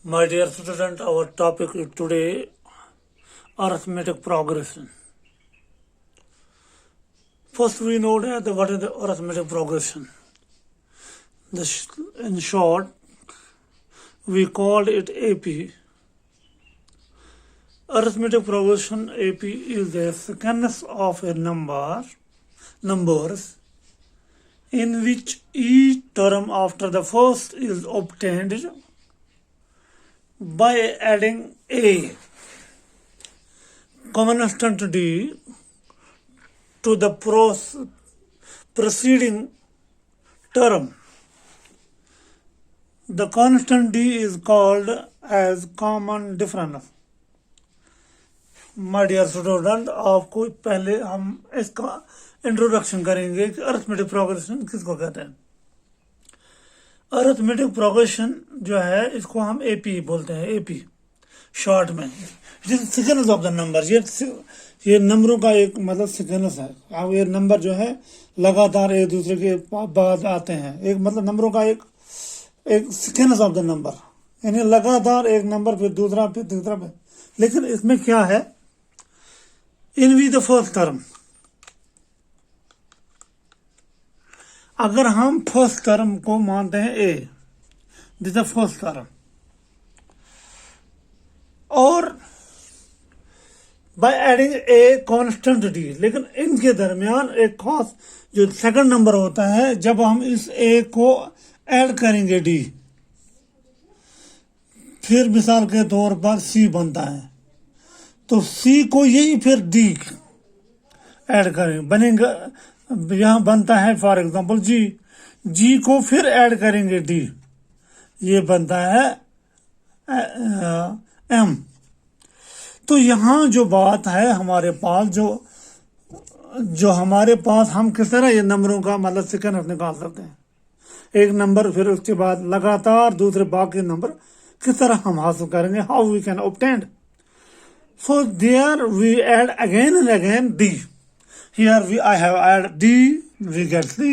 My dear student, our topic is today arithmetic progression. First, we know that what is the arithmetic progression. In short, we called it AP. Arithmetic progression AP is the sequence of a numbers in which each term after the first is obtained by adding a constant d to the preceding term. The constant d is called as common difference. My dear student, आपको पहले हम इसका introduction करेंगे कि arithmetic progression किसको कहते हैं. Arithmetic progression जो है इसको हम एपी बोलते हैं. एपी शॉर्ट में it is sequence of the number. ये नंबरों का एक मतलब सीक्वेंस है. अब ये नंबर जो है लगातार एक दूसरे के बाद आते हैं. एक मतलब नंबरों का एक सीक्वेंस ऑफ द नंबर, यानी लगातार एक नंबर फिर दूसरा फिर तीसरा फिर. लेकिन इसमें क्या है, इन वी द फर्स्ट टर्म, अगर हम फर्स्ट टर्म को मानते हैं ए, दिस द फर्स्ट टर्म, और by adding a constant D, लेकिन इनके दरमियान एक खास जो सेकंड नंबर होता है, जब हम इस ए को ऐड करेंगे डी, फिर मिसाल के तौर पर सी बनता है, तो सी को यही फिर डी ऐड करेंगे, बनेगा. यहां बनता है फॉर एग्जांपल जी, जी को फिर ऐड करेंगे डी, ये बनता है एम. तो यहां जो बात है हमारे पास जो हमारे पास, हम किस तरह ये नंबरों का मतलब सीक्वेंस निकाल सकते हैं. एक नंबर फिर उसके बाद लगातार दूसरे बाकी नंबर किस तरह हम हासिल करेंगे, how we can obtain. So there we add again and again D. Here I have added D, we get C.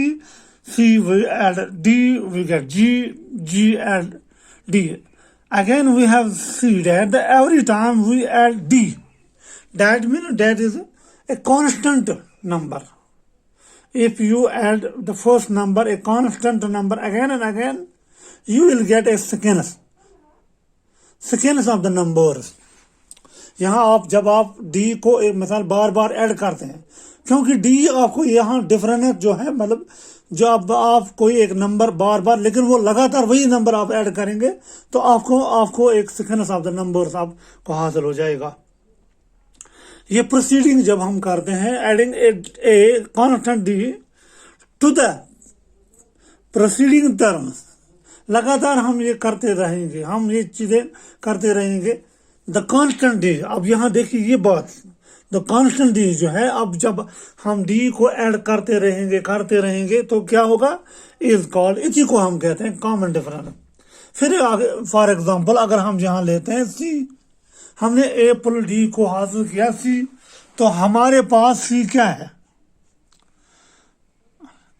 C we add D, we get G. G add D. Again we have C. That every time we add D, that means that is a constant number. If you add the first number, a constant number again and again, you will get a sequence of the numbers. यहाँ आप जब आप D को एक मिसाल बार बार add करते हैं, क्योंकि डी आपको यहाँ डिफरेंस जो है, मतलब जो आप कोई एक नंबर बार बार, लेकिन वो लगातार वही नंबर आप ऐड करेंगे तो आपको एक सीक्वेंस ऑफ द नंबर्स आपको हासिल हो जाएगा. ये प्रोसीडिंग जब हम करते हैं, adding a constant D to the proceeding terms, लगातार हम ये करते रहेंगे, हम ये चीजें करते रहेंगे. द कांस्टेंट डी, अब यहाँ देखिए ये बात, द कांस्टेंट डी जो है, अब जब हम डी को ऐड करते रहेंगे तो क्या होगा, इज कॉल्ड, इसी को हम कहते हैं कॉमन डिफरेंस. फिर फॉर एग्जांपल अगर हम यहाँ लेते हैं सी, हमने ए प्लस डी को हासिल किया सी, तो हमारे पास सी क्या है.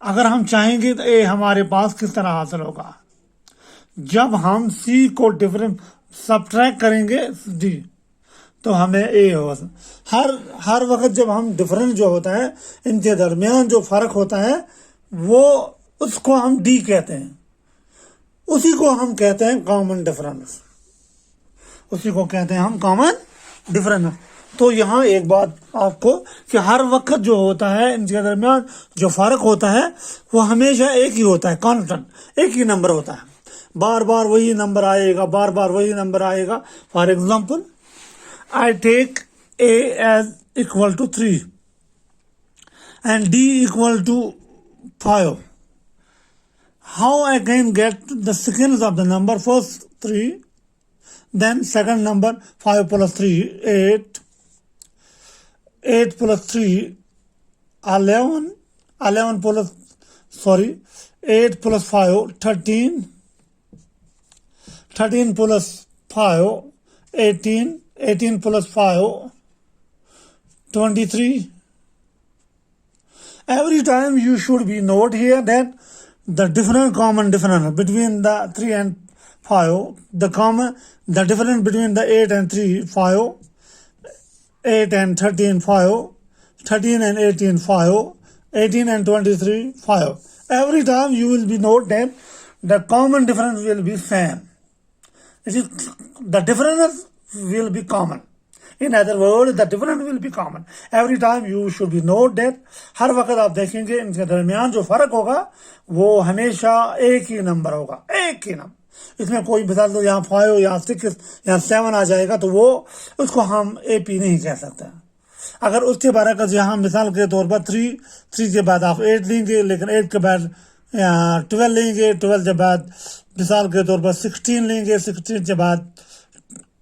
अगर हम चाहेंगे तो ए हमारे पास किस तरह हासिल होगा, जब हम सी को डिफरेंस सब्ट्रैक्ट करेंगे डी, तो हमें ए होगा. हर वक्त जब हम डिफरेंस जो होता है, इनके दरमियान जो फर्क होता है, वो उसको हम डी कहते हैं, उसी को हम कहते हैं कॉमन डिफरेंस, उसी को कहते हैं हम कॉमन डिफरेंस. तो यहाँ एक बात आपको कि हर वक्त जो होता है इनके दरमियान जो फर्क होता है वो हमेशा एक ही होता है, कांस्टेंट, एक ही नंबर होता है. बार बार वही नंबर आएगा, बार बार वही नंबर आएगा. For example, I take A as equal to 3 and D equal to 5. How I can get the sequence of the number, first 3, then second number 5 plus 3, 8, 8 plus 3, 11, 8 plus 5, 13, 13 plus 5, 18, 18 plus 5, 23. Every time you should be note here that the common difference between the 3 and 5. The difference between the 8 and 3, 5. 8 and 13, 5. 13 and 18, 5. 18 and 23, 5. Every time you will be note that the common difference will be same. It is, the difference will be common. In other words, the difference will be common. Every time you should be note that हर वक्त आप देखेंगे इनके दरमियान जो फर्क होगा वो हमेशा एक ही नंबर होगा, एक ही नंबर। इसमें कोई मिसाल तो यहाँ 5 यहाँ 6 यहाँ 7 आ जाएगा तो वो उसको हम AP नहीं कह सकते। अगर उसके बारे का यहाँ मिसाल के तौर पर 3 के बाद आप 8 लेंगे, लेकिन 8 के बाद 12 लेंगे, 12 के बाद मिसाल के तौर पर 16 लेंगे, 16 के बाद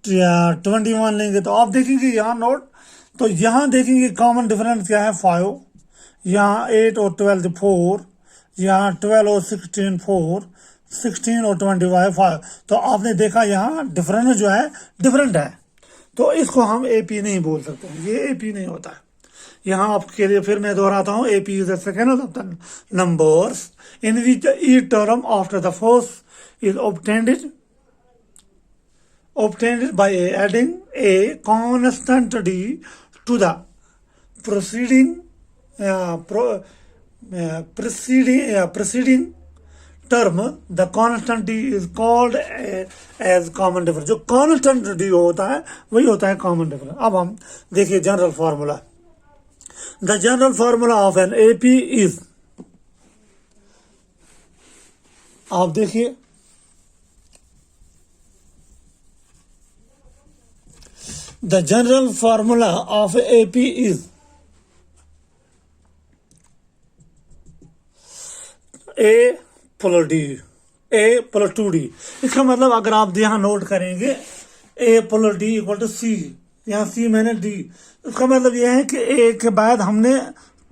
21 लेंगे, तो आप देखेंगे यहाँ नोट, तो यहाँ देखेंगे कॉमन डिफरेंस क्या है 5, यहाँ 8 और 12 4, यहाँ 12 और 16 4, 16 और 25 5। तो आपने देखा यहाँ डिफरेंस जो है डिफरेंट है, तो इसको हम AP नहीं बोल सकते, ये AP नहीं होता है। यहाँ आपके लिए फिर मैं दोहराता हूँ, AP is the second of the numbers in which each term after the first is obtained by adding a constant d to the preceding term. The constant d is called as common difference. जो constant d होता है वही होता है common difference. अब हम देखिए general formula. The general formula of an AP is, आप देखिए the general formula of AP is A plus D, A plus 2D. इसका मतलब अगर आप यहाँ नोट करेंगे A plus D equal to C, यहाँ C मैंने D, उसका मतलब यह है कि A के बाद हमने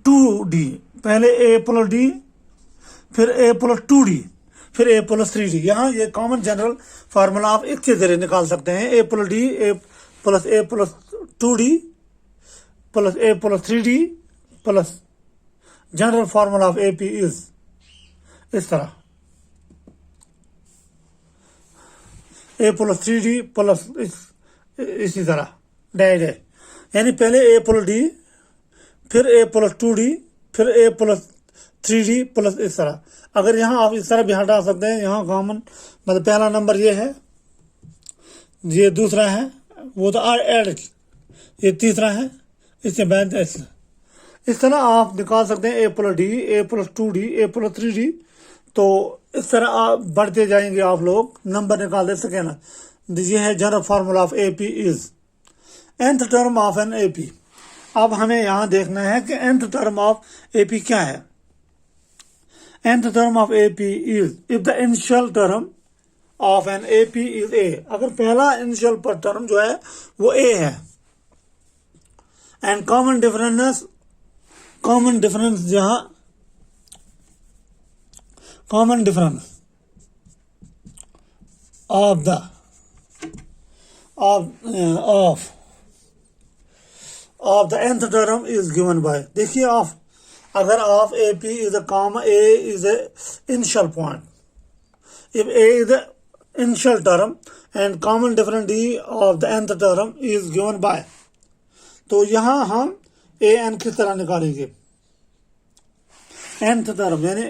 2D, पहले A plus D, फिर A plus 2D, फिर A plus 3D। यहाँ ये कॉमन जनरल फार्मूला आप इसके जरिए निकाल सकते हैं, A plus D, A plus 2D plus A plus 3D plus general formula of AP is इस तरह A plus 3D प्लस इसी तरह डैड है, यानी पहले A plus D, फिर A plus 2D, फिर A plus 3D प्लस इस तरह। अगर यहाँ आप इस तरह भी हटा सकते हैं, यहाँ कॉमन मतलब पहला नंबर ये है, ये दूसरा है, वो तो ऐड, ये तीसरा है, इसके बाद इस तरह आप निकाल सकते हैं A plus D, A plus 2D, A plus 3D। तो इस तरह आप बढ़ते जाएंगे, आप लोग नंबर निकाल दे सके ना। ये है general formula of AP is nth term of an AP। अब हमें यहाँ देखना है कि nth टर्म ऑफ AP क्या है। nth term of AP is if the initial term of an AP is A, अगर पहला इनिशियल पर टर्म जो है वो A है, एंड कॉमन डिफरेंस जहां common difference of the nth term is given bye, देखिए ऑफ, अगर of AP is a common, A is a initial point, if A is the initial term and common difference D of the nth term is given by, तो यहाँ हम an किस तरह निकालेंगे, nth term यानी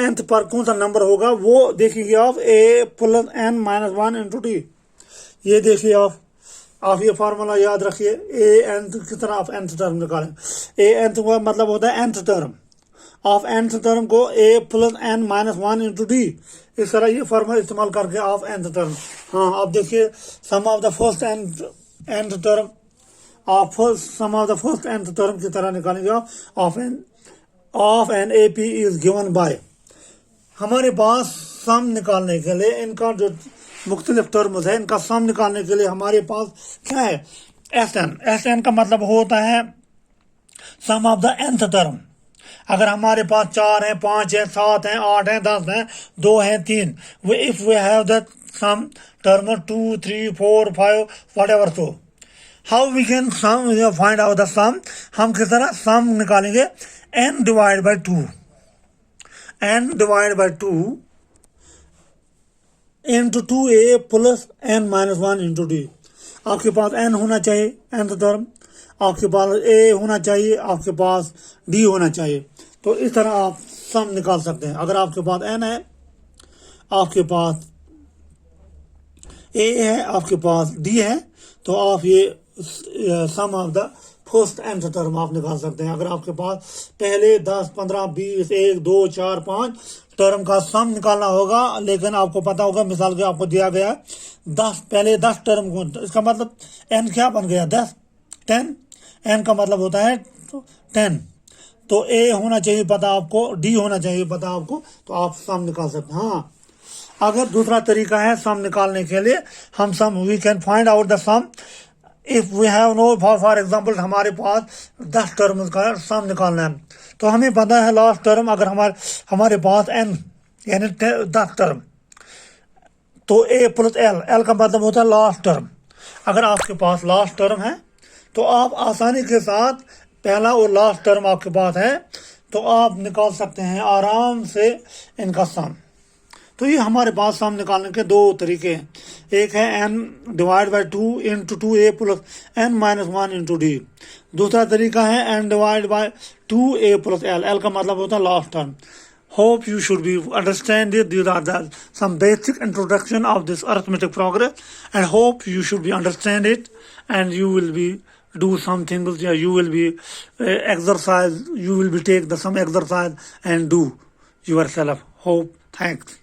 nth पर कौन सा नंबर होगा वो देखेंगे आप, A plus n minus 1 into D। ये देखिए आप ये फार्मूला याद रखिए, nth किस तरह आप nth टर्म निकालें, nth का मतलब होता है nth term, of nth term को A plus n minus 1 into D, इस तरह ये फार्मूला इस्तेमाल करके ऑफ nth टर्म। हाँ आप देखिए, sum of the first nth term sum of the first nth term की तरह निकालेंगे आप, of an AP is given by. हमारे पास सम निकालने के लिए इनका जो मुख्तलिफ टर्म्स है, इनका सम निकालने के लिए हमारे पास क्या है, SN का मतलब होता है सम ऑफ द nth टर्म। अगर हमारे पास 4 है, 5 है, 7 है, 8 है, 10 है, 2 है, 3, if we have the sum term 2 3 4 5 whatever, तो how we can sum find out the sum, हम किस तरह सम निकालेंगे, n divide by 2, n divide by 2 into 2a plus n minus 1 into d. आपके पास n होना चाहिए, nth टर्म, आपके पास a होना चाहिए, आपके पास d होना चाहिए। तो इस तरह आप सम निकाल सकते हैं। अगर आपके पास n है, आपके पास a है, आपके पास d है, तो आप ये sum of the first nth term आप निकाल सकते हैं। अगर आपके पास पहले 10, 15, 20, 1, 2, 4, 5 टर्म का सम निकालना होगा, लेकिन आपको पता होगा, मिसाल के आपको दिया गया 10, पहले 10 टर्म को, इसका मतलब n क्या बन गया, 10, 10, n का मतलब होता है 10। तो a होना चाहिए पता आपको, d होना चाहिए पता आपको, तो आप सम निकाल सकते हैं। हाँ, अगर दूसरा तरीका है सम निकालने के लिए, हम sum we can find out the sum if we have no, for example हमारे पास 10 टर्म का सम निकालना है, तो हमें पता है लास्ट टर्म, अगर हमारे पास n यानी 10 टर्म, तो a प्लस l का मतलब होता है लास्ट टर्म। अगर आपके पास लास्ट टर्म है, तो आप आसानी के साथ पहला और लास्ट टर्म आपके पास है, तो आप निकाल सकते हैं आराम से इनका सम। तो ये हमारे पास सम निकालने के दो तरीके हैं। एक है n divide by 2 into 2a plus n minus 1 into D. दूसरा तरीका है n divide by 2a plus l का मतलब होता है last term. Hope you should be understand it. These are the some basic introduction of this arithmetic progress, and hope you should be understand it, and you will be do some things. Yeah, you will be exercise. You will be take the some exercise and do yourself. Hope. Thanks.